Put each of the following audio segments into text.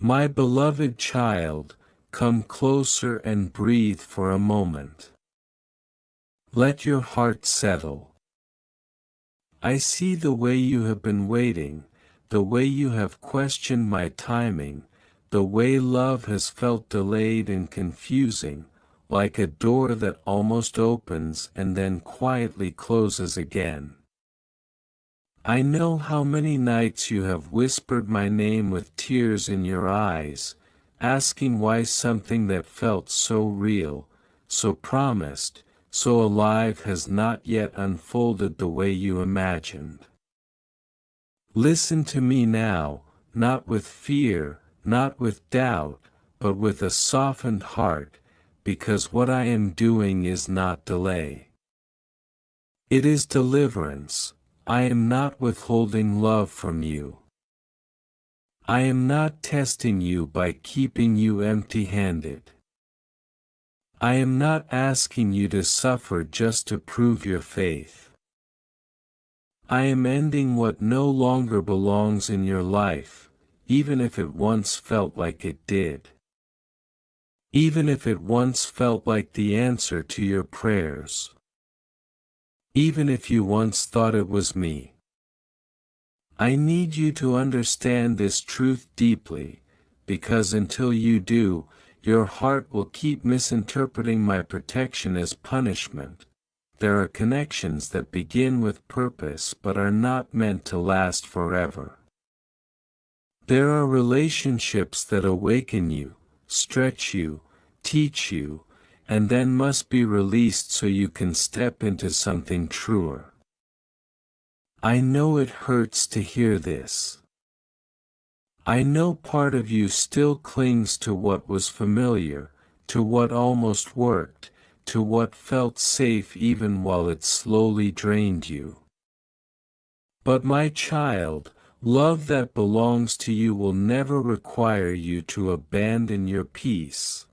My beloved child, come closer and breathe for a moment. Let your heart settle. I see the way you have been waiting, the way you have questioned my timing, the way love has felt delayed and confusing, like a door that almost opens and then quietly closes again. I know how many nights you have whispered my name with tears in your eyes, asking why something that felt so real, so promised, so alive has not yet unfolded the way you imagined. Listen to me now, not with fear, not with doubt, but with a softened heart, because what I am doing is not delay. It is deliverance. I am not withholding love from you. I am not testing you by keeping you empty-handed. I am not asking you to suffer just to prove your faith. I am ending what no longer belongs in your life, even if it once felt like it did. Even if it once felt like the answer to your prayers. Even if you once thought it was me. I need you to understand this truth deeply, because until you do, your heart will keep misinterpreting my protection as punishment. There are connections that begin with purpose but are not meant to last forever. There are relationships that awaken you, stretch you, teach you, and then must be released so you can step into something truer. I know it hurts to hear this. I know part of you still clings to what was familiar, to what almost worked, to what felt safe even while it slowly drained you. But my child, love that belongs to you will never require you to abandon your peace.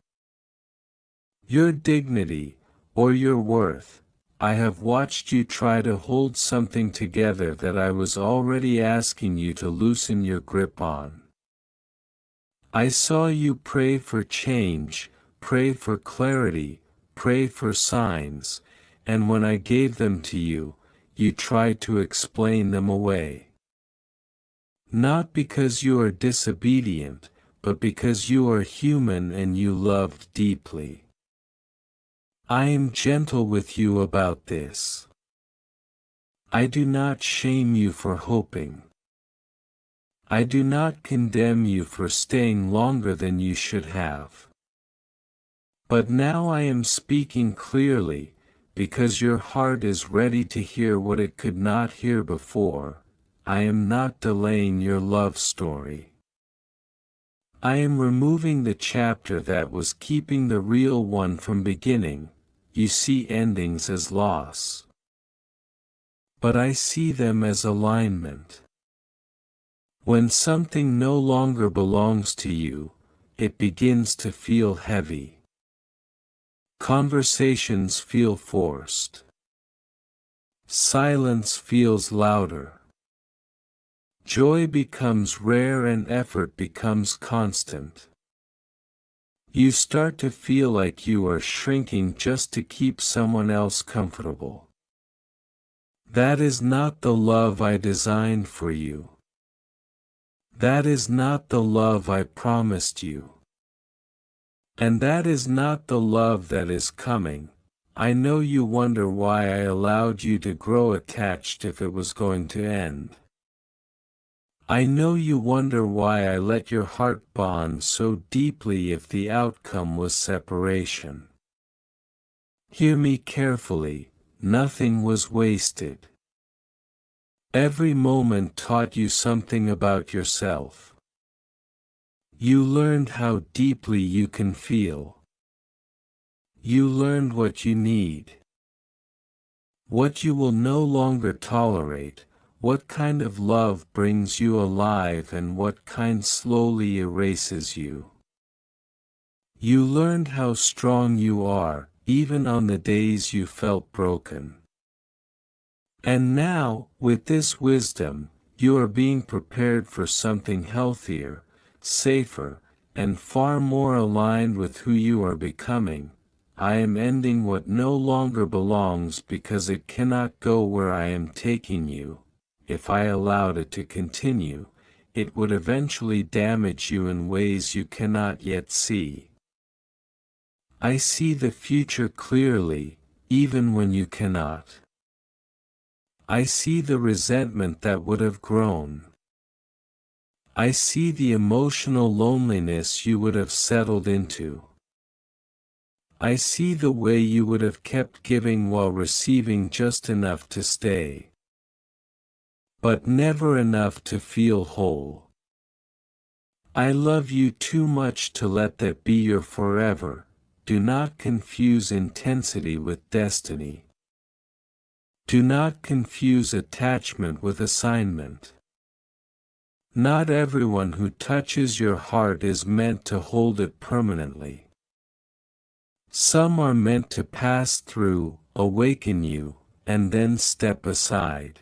Your dignity, or your worth. I have watched you try to hold something together that I was already asking you to loosen your grip on. I saw you pray for change, pray for clarity, pray for signs, and when I gave them to you, you tried to explain them away. Not because you are disobedient, but because you are human and you loved deeply. I am gentle with you about this. I do not shame you for hoping. I do not condemn you for staying longer than you should have. But now I am speaking clearly, because your heart is ready to hear what it could not hear before. I am not delaying your love story. I am removing the chapter that was keeping the real one from beginning. You see endings as loss. But I see them as alignment. When something no longer belongs to you, it begins to feel heavy. Conversations feel forced. Silence feels louder. Joy becomes rare and effort becomes constant. You start to feel like you are shrinking just to keep someone else comfortable. That is not the love I designed for you. That is not the love I promised you. And that is not the love that is coming. I know you wonder why I allowed you to grow attached if it was going to end. I know you wonder why I let your heart bond so deeply if the outcome was separation. Hear me carefully, nothing was wasted. Every moment taught you something about yourself. You learned how deeply you can feel. You learned what you need. What you will no longer tolerate. What kind of love brings you alive and what kind slowly erases you. You learned how strong you are, even on the days you felt broken. And now, with this wisdom, you are being prepared for something healthier, safer, and far more aligned with who you are becoming. I am ending what no longer belongs because it cannot go where I am taking you. If I allowed it to continue, it would eventually damage you in ways you cannot yet see. I see the future clearly, even when you cannot. I see the resentment that would have grown. I see the emotional loneliness you would have settled into. I see the way you would have kept giving while receiving just enough to stay. But never enough to feel whole. I love you too much to let that be your forever. Do not confuse intensity with destiny. Do not confuse attachment with assignment. Not everyone who touches your heart is meant to hold it permanently. Some are meant to pass through, awaken you, and then step aside.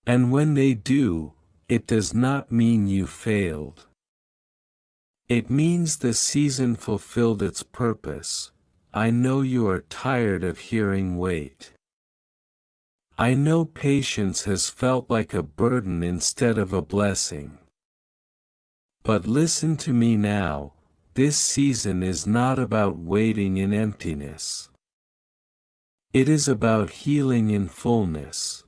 And when they do, it does not mean you failed. It means the season fulfilled its purpose. I know you are tired of hearing wait. I know patience has felt like a burden instead of a blessing. But listen to me now. This season is not about waiting in emptiness. It is about healing in fullness.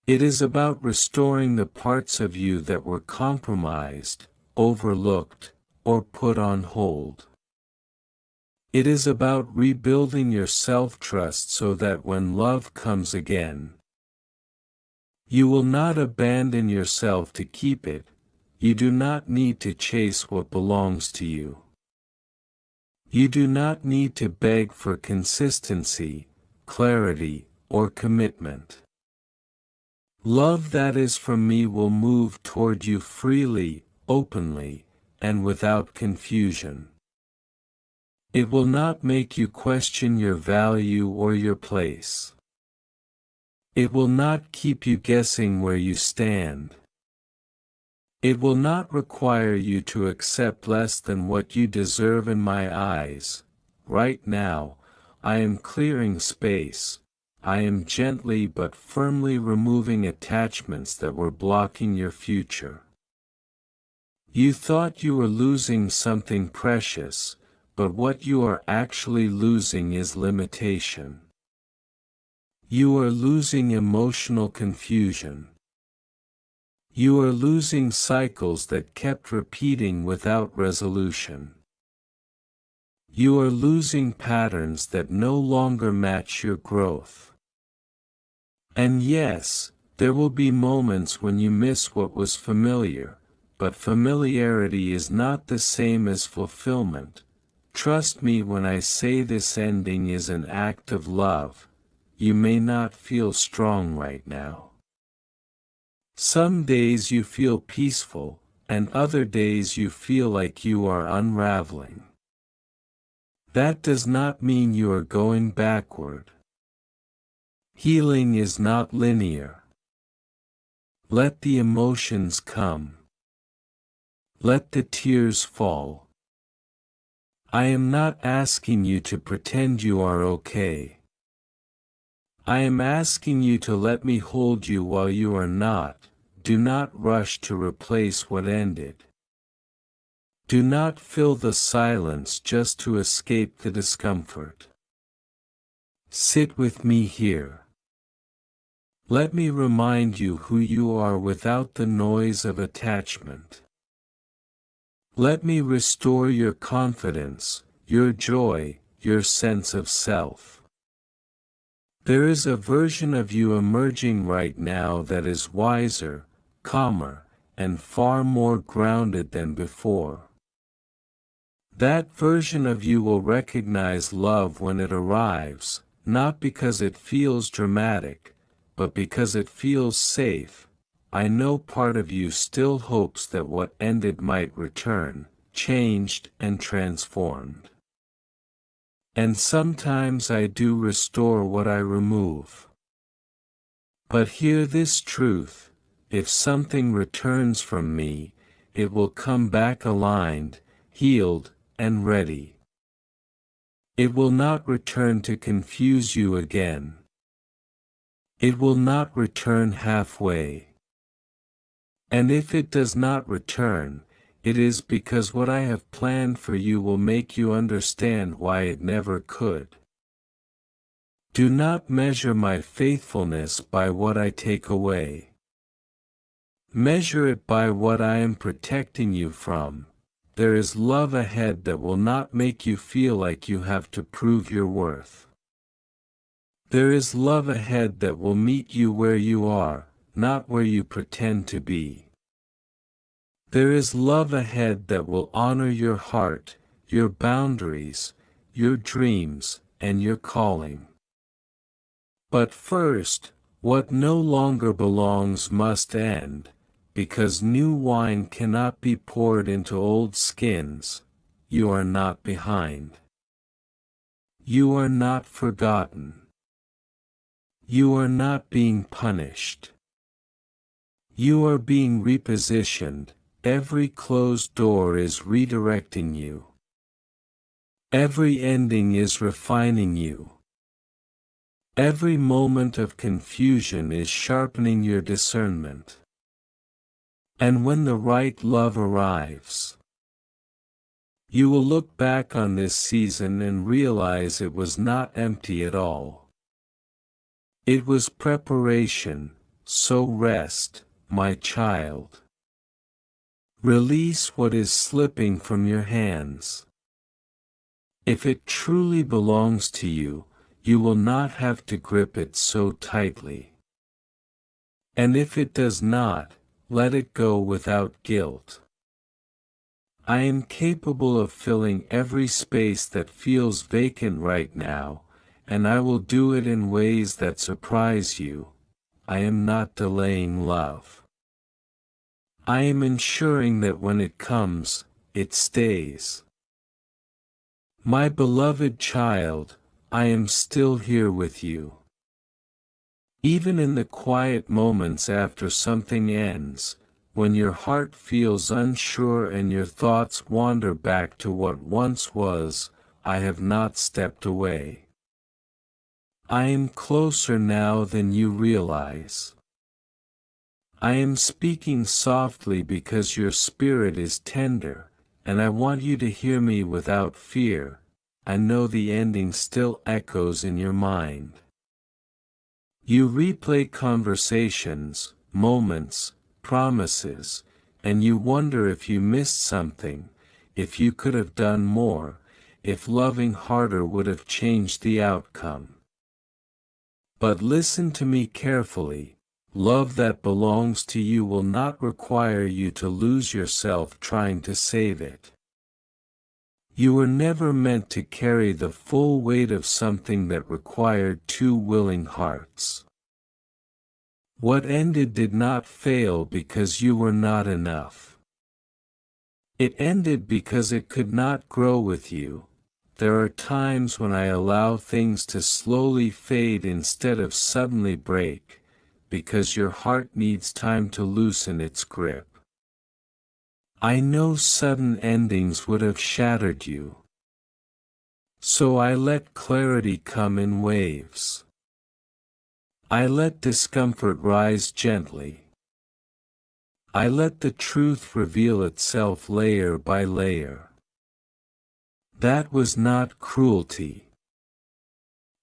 It is about restoring the parts of you that were compromised, overlooked, or put on hold. It is about rebuilding your self-trust so that when love comes again, you will not abandon yourself to keep it. You do not need to chase what belongs to you. You do not need to beg for consistency, clarity, or commitment. Love that is from me will move toward you freely, openly, and without confusion. It will not make you question your value or your place. It will not keep you guessing where you stand. It will not require you to accept less than what you deserve in my eyes. Right now, I am clearing space. I am gently but firmly removing attachments that were blocking your future. You thought you were losing something precious, but what you are actually losing is limitation. You are losing emotional confusion. You are losing cycles that kept repeating without resolution. You are losing patterns that no longer match your growth. And yes, there will be moments when you miss what was familiar, but familiarity is not the same as fulfillment. Trust me when I say this ending is an act of love. You may not feel strong right now. Some days you feel peaceful, and other days you feel like you are unraveling. That does not mean you are going backward. Healing is not linear. Let the emotions come. Let the tears fall. I am not asking you to pretend you are okay. I am asking you to let me hold you while you are not. Do not rush to replace what ended. Do not fill the silence just to escape the discomfort. Sit with me here. Let me remind you who you are without the noise of attachment. Let me restore your confidence, your joy, your sense of self. There is a version of you emerging right now that is wiser, calmer, and far more grounded than before. That version of you will recognize love when it arrives, not because it feels dramatic, but because it feels safe. I know part of you still hopes that what ended might return, changed and transformed. And sometimes I do restore what I remove. But hear this truth. If something returns from me, it will come back aligned, healed, and ready. It will not return to confuse you again. It will not return halfway. And if it does not return, it is because what I have planned for you will make you understand why it never could. Do not measure my faithfulness by what I take away. Measure it by what I am protecting you from. There is love ahead that will not make you feel like you have to prove your worth. There is love ahead that will meet you where you are, not where you pretend to be. There is love ahead that will honor your heart, your boundaries, your dreams, and your calling. But first, what no longer belongs must end, because new wine cannot be poured into old skins. You are not behind. You are not forgotten. You are not being punished. You are being repositioned. Every closed door is redirecting you. Every ending is refining you. Every moment of confusion is sharpening your discernment. And when the right love arrives, you will look back on this season and realize it was not empty at all. It was preparation, so rest, my child. Release what is slipping from your hands. If it truly belongs to you, you will not have to grip it so tightly. And if it does not, let it go without guilt. I am capable of filling every space that feels vacant right now, and I will do it in ways that surprise you. I am not delaying love. I am ensuring that when it comes, it stays. My beloved child, I am still here with you. Even in the quiet moments after something ends, when your heart feels unsure and your thoughts wander back to what once was, I have not stepped away. I am closer now than you realize. I am speaking softly because your spirit is tender, and I want you to hear me without fear. I know the ending still echoes in your mind. You replay conversations, moments, promises, and you wonder if you missed something, if you could have done more, if loving harder would have changed the outcome. But listen to me carefully. Love that belongs to you will not require you to lose yourself trying to save it. You were never meant to carry the full weight of something that required two willing hearts. What ended did not fail because you were not enough. It ended because it could not grow with you. There are times when I allow things to slowly fade instead of suddenly break, because your heart needs time to loosen its grip. I know sudden endings would have shattered you. So I let clarity come in waves. I let discomfort rise gently. I let the truth reveal itself layer by layer. That was not cruelty.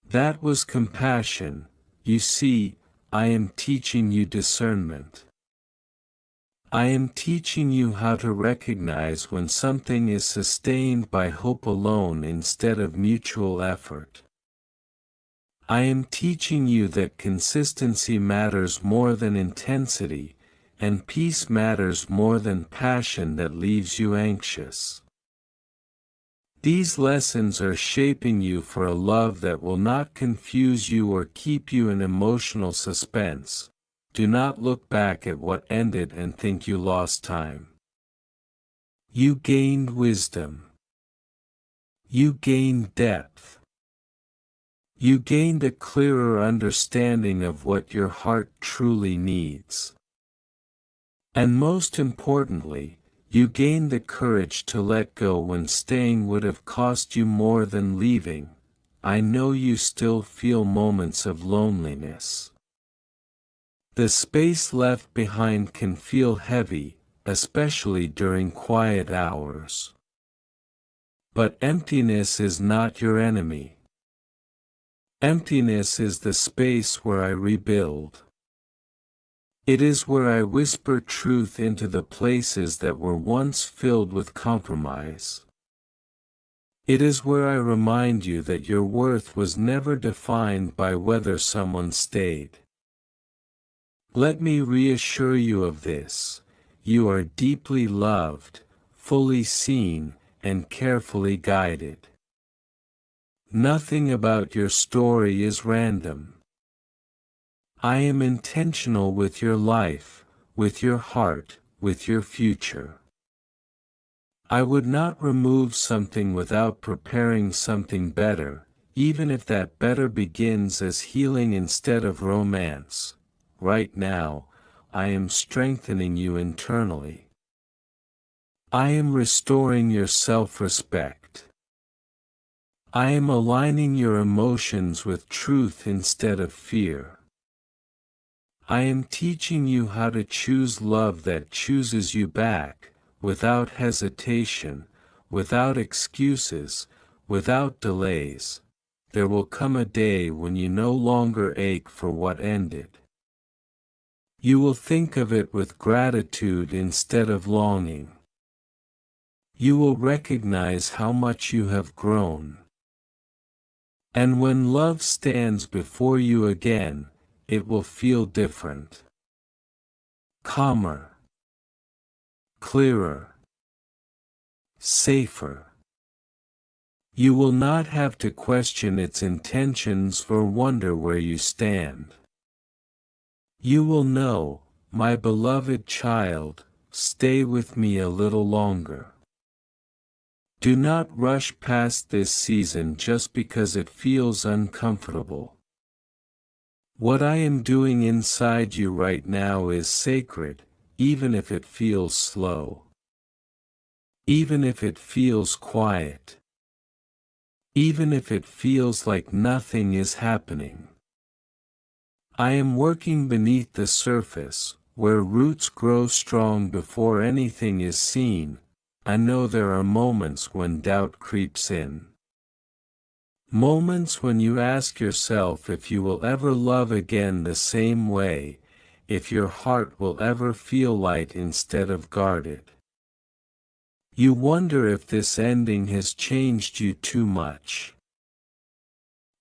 That was compassion. You see, I am teaching you discernment. I am teaching you how to recognize when something is sustained by hope alone instead of mutual effort. I am teaching you that consistency matters more than intensity, and peace matters more than passion that leaves you anxious. These lessons are shaping you for a love that will not confuse you or keep you in emotional suspense. Do not look back at what ended and think you lost time. You gained wisdom. You gained depth. You gained a clearer understanding of what your heart truly needs. And most importantly, You gain the courage to let go when staying would have cost you more than leaving. I know you still feel moments of loneliness. The space left behind can feel heavy, especially during quiet hours. But emptiness is not your enemy. Emptiness is the space where I rebuild. It is where I whisper truth into the places that were once filled with compromise. It is where I remind you that your worth was never defined by whether someone stayed. Let me reassure you of this: you are deeply loved, fully seen, and carefully guided. Nothing about your story is random. I am intentional with your life, with your heart, with your future. I would not remove something without preparing something better, even if that better begins as healing instead of romance. Right now, I am strengthening you internally. I am restoring your self-respect. I am aligning your emotions with truth instead of fear. I am teaching you how to choose love that chooses you back, without hesitation, without excuses, without delays. There will come a day when you no longer ache for what ended. You will think of it with gratitude instead of longing. You will recognize how much you have grown. And when love stands before you again, it will feel different. Calmer. Clearer. Safer. You will not have to question its intentions or wonder where you stand. You will know, my beloved child, stay with me a little longer. Do not rush past this season just because it feels uncomfortable. What I am doing inside you right now is sacred, even if it feels slow. Even if it feels quiet. Even if it feels like nothing is happening. I am working beneath the surface, where roots grow strong before anything is seen. I know there are moments when doubt creeps in. Moments when you ask yourself if you will ever love again the same way, if your heart will ever feel light instead of guarded. You wonder if this ending has changed you too much.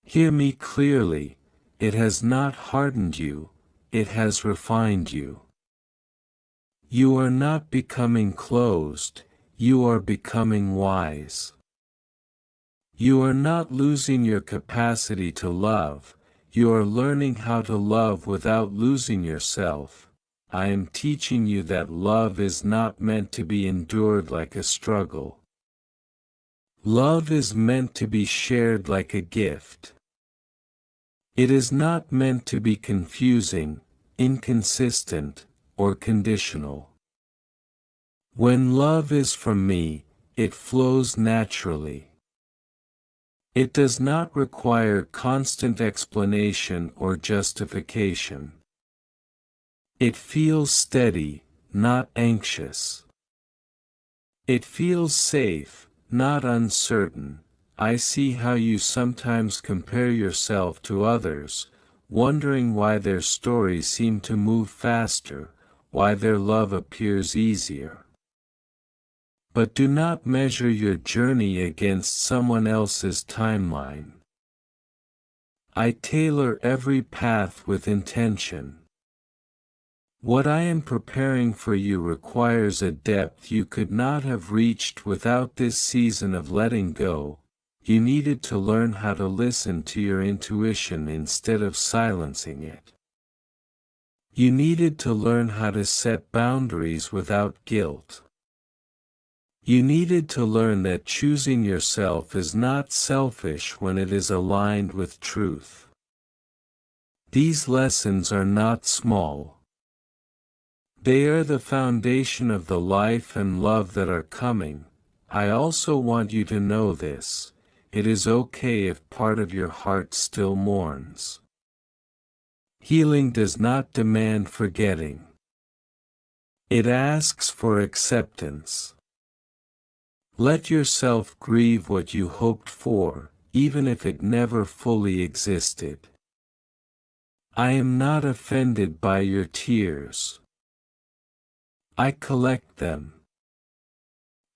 Hear me clearly. It has not hardened you, it has refined you. You are not becoming closed, you are becoming wise. You are not losing your capacity to love, you are learning how to love without losing yourself. I am teaching you that love is not meant to be endured like a struggle. Love is meant to be shared like a gift. It is not meant to be confusing, inconsistent, or conditional. When love is from me, it flows naturally. It does not require constant explanation or justification. It feels steady, not anxious. It feels safe, not uncertain. I see how you sometimes compare yourself to others, wondering why their stories seem to move faster, why their love appears easier. But do not measure your journey against someone else's timeline. I tailor every path with intention. What I am preparing for you requires a depth you could not have reached without this season of letting go. You needed to learn how to listen to your intuition instead of silencing it. You needed to learn how to set boundaries without guilt. You needed to learn that choosing yourself is not selfish when it is aligned with truth. These lessons are not small. They are the foundation of the life and love that are coming. I also want you to know this. It is okay if part of your heart still mourns. Healing does not demand forgetting. It asks for acceptance. Let yourself grieve what you hoped for, even if it never fully existed. I am not offended by your tears. I collect them.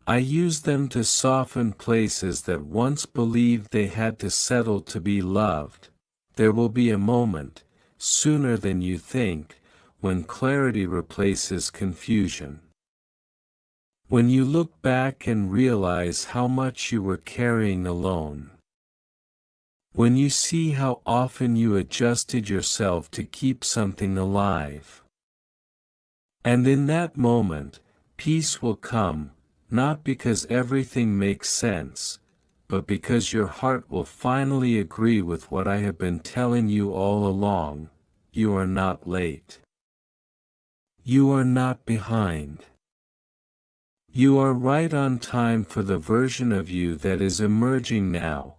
I use them to soften places that once believed they had to settle to be loved. There will be a moment, sooner than you think, when clarity replaces confusion. When you look back and realize how much you were carrying alone. When you see how often you adjusted yourself to keep something alive. And in that moment, peace will come, not because everything makes sense, but because your heart will finally agree with what I have been telling you all along. You are not late. You are not behind. You are right on time for the version of you that is emerging now.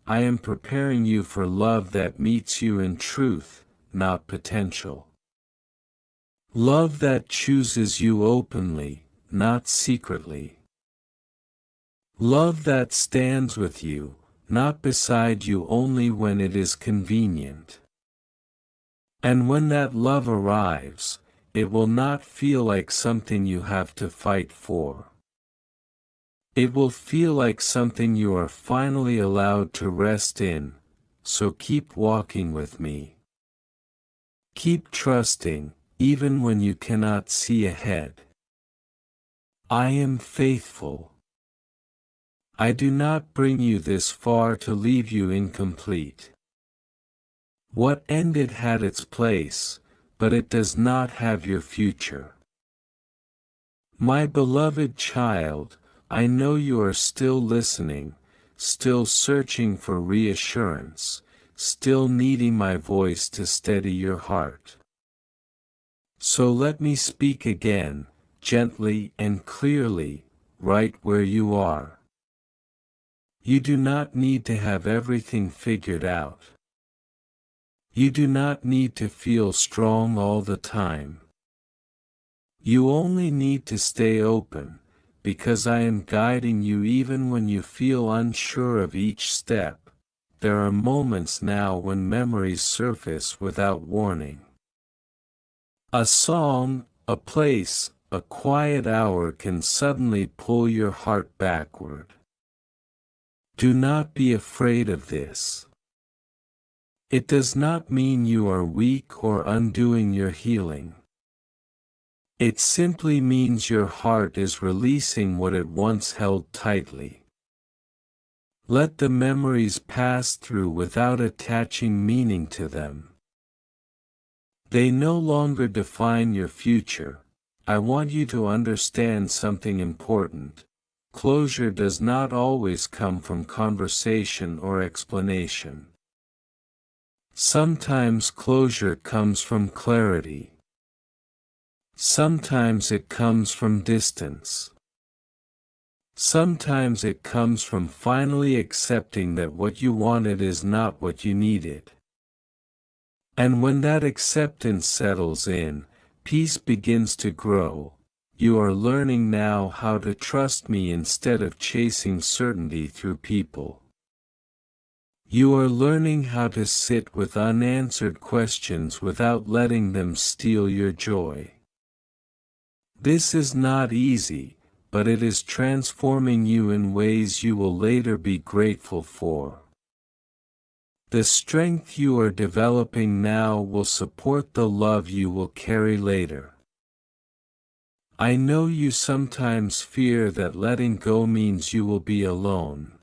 I am preparing you for love that meets you in truth, not potential. Love that chooses you openly, not secretly. Love that stands with you, not beside you only when it is convenient. And when that love arrives, it will not feel like something you have to fight for. It will feel like something you are finally allowed to rest in, so keep walking with me. Keep trusting, even when you cannot see ahead. I am faithful. I do not bring you this far to leave you incomplete. What ended had its place, but it does not have your future. My beloved child, I know you are still listening, still searching for reassurance, still needing my voice to steady your heart. So let me speak again, gently and clearly, right where you are. You do not need to have everything figured out. You do not need to feel strong all the time. You only need to stay open, because I am guiding you even when you feel unsure of each step. There are moments now when memories surface without warning. A song, a place, a quiet hour can suddenly pull your heart backward. Do not be afraid of this. It does not mean you are weak or undoing your healing. It simply means your heart is releasing what it once held tightly. Let the memories pass through without attaching meaning to them. They no longer define your future. I want you to understand something important. Closure does not always come from conversation or explanation. Sometimes closure comes from clarity. Sometimes it comes from distance. Sometimes it comes from finally accepting that what you wanted is not what you needed. And when that acceptance settles in, peace begins to grow. You are learning now how to trust me instead of chasing certainty through people. You are learning how to sit with unanswered questions without letting them steal your joy. This is not easy, but it is transforming you in ways you will later be grateful for. The strength you are developing now will support the love you will carry later. I know you sometimes fear that letting go means you will be alone.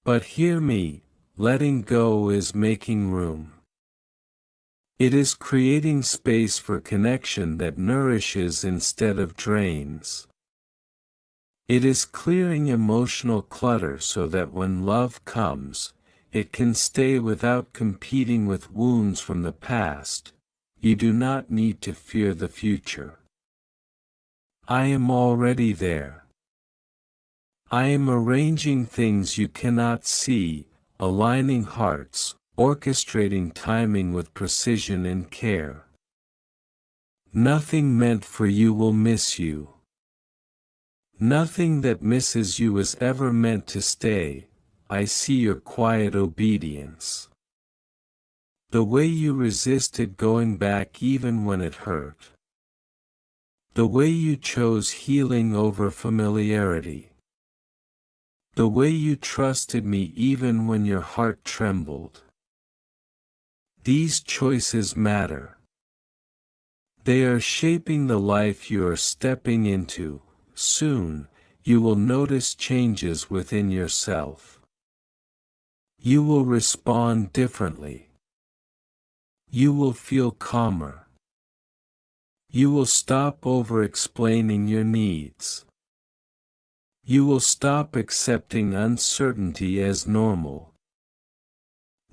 But hear me, letting go is making room. It is creating space for connection that nourishes instead of drains. It is clearing emotional clutter so that when love comes, it can stay without competing with wounds from the past. You do not need to fear the future. I am already there. I am arranging things you cannot see, aligning hearts, orchestrating timing with precision and care. Nothing meant for you will miss you. Nothing that misses you is ever meant to stay. I see your quiet obedience. The way you resisted going back even when it hurt. The way you chose healing over familiarity. The way you trusted me even when your heart trembled. These choices matter. They are shaping the life you are stepping into. Soon, you will notice changes within yourself. You will respond differently. You will feel calmer. You will stop over-explaining your needs. You will stop accepting uncertainty as normal.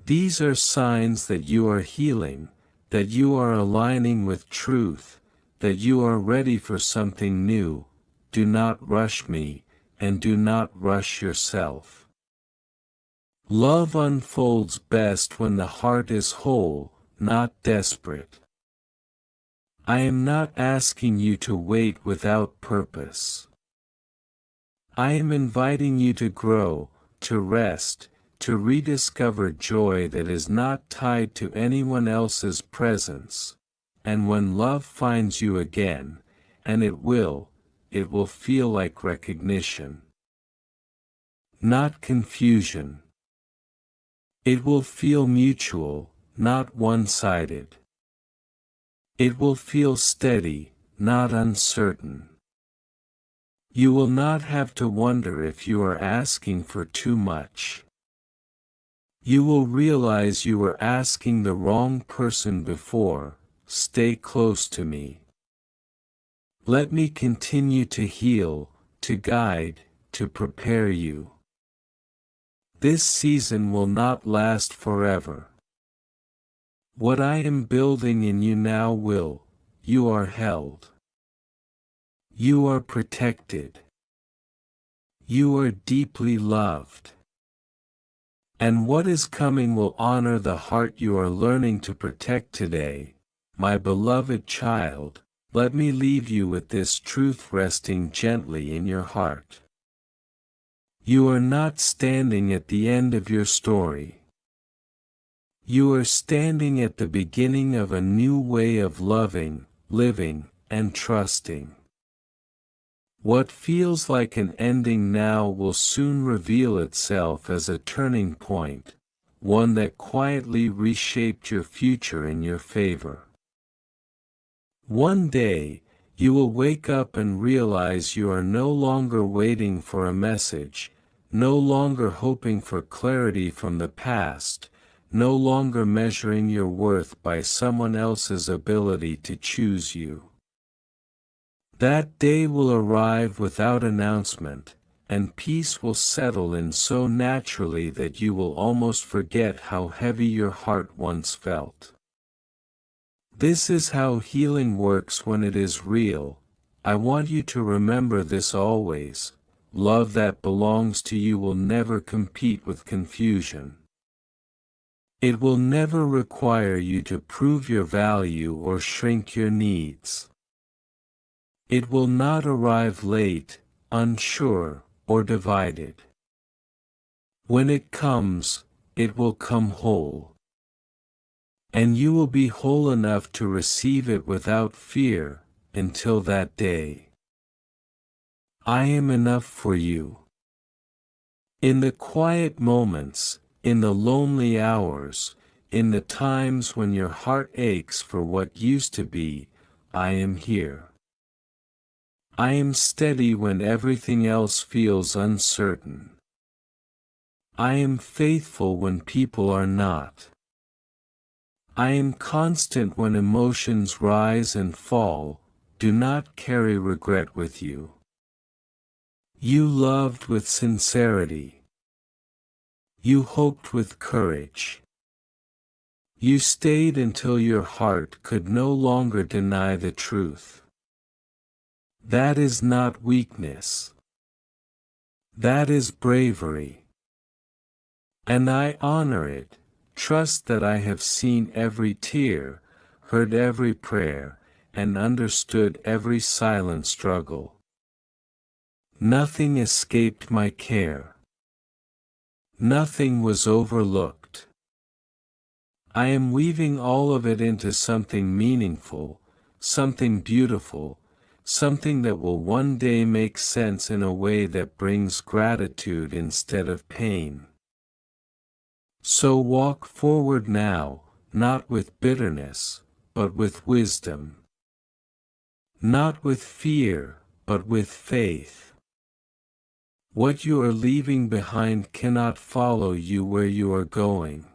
These are signs that you are healing, that you are aligning with truth, that you are ready for something new. Do not rush me, and do not rush yourself. Love unfolds best when the heart is whole, not desperate. I am not asking you to wait without purpose. I am inviting you to grow, to rest, to rediscover joy that is not tied to anyone else's presence. And when love finds you again, and it will feel like recognition. Not confusion. It will feel mutual, not one-sided. It will feel steady, not uncertain. You will not have to wonder if you are asking for too much. You will realize you were asking the wrong person before. Stay close to me. Let me continue to heal, to guide, to prepare you. This season will not last forever. What I am building in you now will. You are held. You are protected. You are deeply loved. And what is coming will honor the heart you are learning to protect today. My beloved child, let me leave you with this truth resting gently in your heart. You are not standing at the end of your story. You are standing at the beginning of a new way of loving, living, and trusting. What feels like an ending now will soon reveal itself as a turning point, one that quietly reshaped your future in your favor. One day, you will wake up and realize you are no longer waiting for a message, no longer hoping for clarity from the past, no longer measuring your worth by someone else's ability to choose you. That day will arrive without announcement, and peace will settle in so naturally that you will almost forget how heavy your heart once felt. This is how healing works when it is real. I want you to remember this always. Love that belongs to you will never compete with confusion. It will never require you to prove your value or shrink your needs. It will not arrive late, unsure, or divided. When it comes, it will come whole. And you will be whole enough to receive it without fear, until that day. I am enough for you. In the quiet moments, in the lonely hours, in the times when your heart aches for what used to be, I am here. I am steady when everything else feels uncertain. I am faithful when people are not. I am constant when emotions rise and fall. Do not carry regret with you. You loved with sincerity. You hoped with courage. You stayed until your heart could no longer deny the truth. That is not weakness. That is bravery. And I honor it. Trust that I have seen every tear, heard every prayer, and understood every silent struggle. Nothing escaped my care. Nothing was overlooked. I am weaving all of it into something meaningful, something beautiful, something that will one day make sense in a way that brings gratitude instead of pain. So walk forward now, not with bitterness, but with wisdom. Not with fear, but with faith. What you are leaving behind cannot follow you where you are going.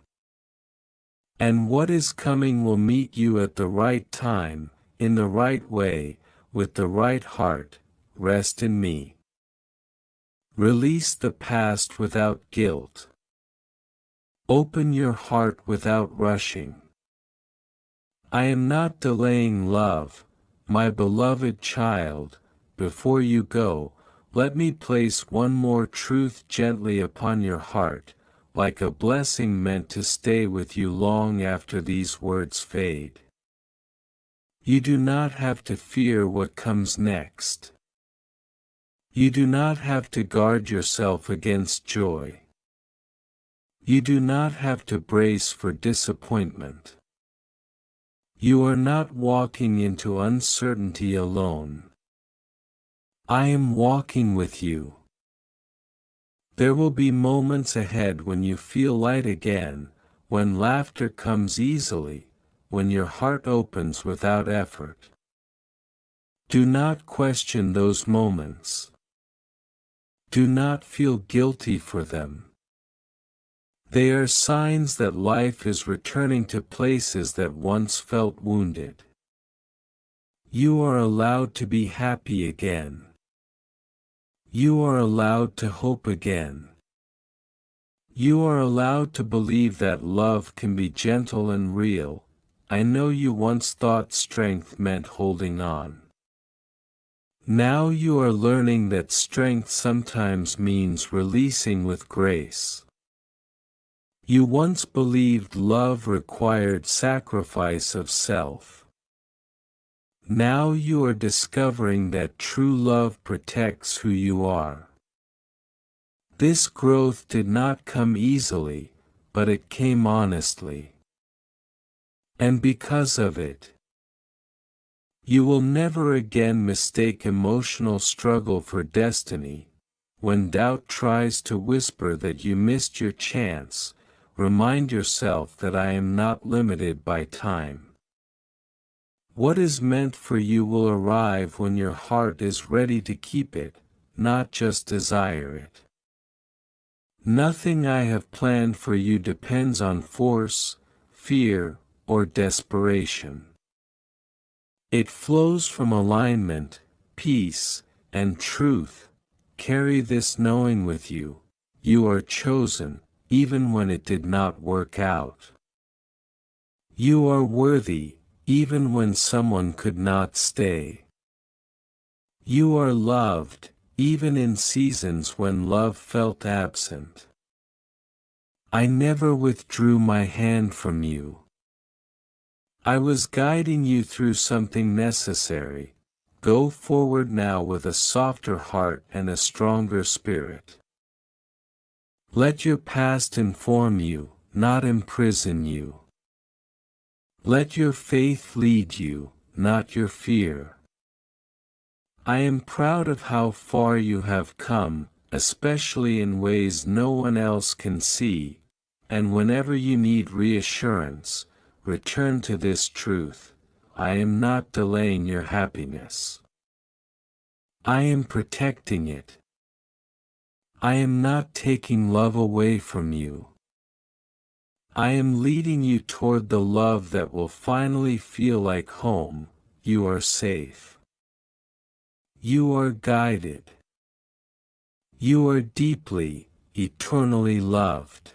And what is coming will meet you at the right time, in the right way, with the right heart. Rest in me. Release the past without guilt. Open your heart without rushing. I am not delaying love, my beloved child. Before you go, let me place one more truth gently upon your heart, like a blessing meant to stay with you long after these words fade. You do not have to fear what comes next. You do not have to guard yourself against joy. You do not have to brace for disappointment. You are not walking into uncertainty alone. I am walking with you. There will be moments ahead when you feel light again, when laughter comes easily, when your heart opens without effort. Do not question those moments. Do not feel guilty for them. They are signs that life is returning to places that once felt wounded. You are allowed to be happy again. You are allowed to hope again. You are allowed to believe that love can be gentle and real. I know you once thought strength meant holding on. Now you are learning that strength sometimes means releasing with grace. You once believed love required sacrifice of self. Now you are discovering that true love protects who you are. This growth did not come easily, but it came honestly. And because of it, you will never again mistake emotional struggle for destiny. When doubt tries to whisper that you missed your chance, remind yourself that I am not limited by time. What is meant for you will arrive when your heart is ready to keep it, not just desire it. Nothing I have planned for you depends on force, fear, or desperation. It flows from alignment, peace, and truth. Carry this knowing with you. You are chosen, even when it did not work out. You are worthy, even when someone could not stay. You are loved, even in seasons when love felt absent. I never withdrew my hand from you. I was guiding you through something necessary. Go forward now with a softer heart and a stronger spirit. Let your past inform you, not imprison you. Let your faith lead you, not your fear. I am proud of how far you have come, especially in ways no one else can see, and whenever you need reassurance, return to this truth: I am not delaying your happiness. I am protecting it. I am not taking love away from you. I am leading you toward the love that will finally feel like home. You are safe. You are guided. You are deeply, eternally loved.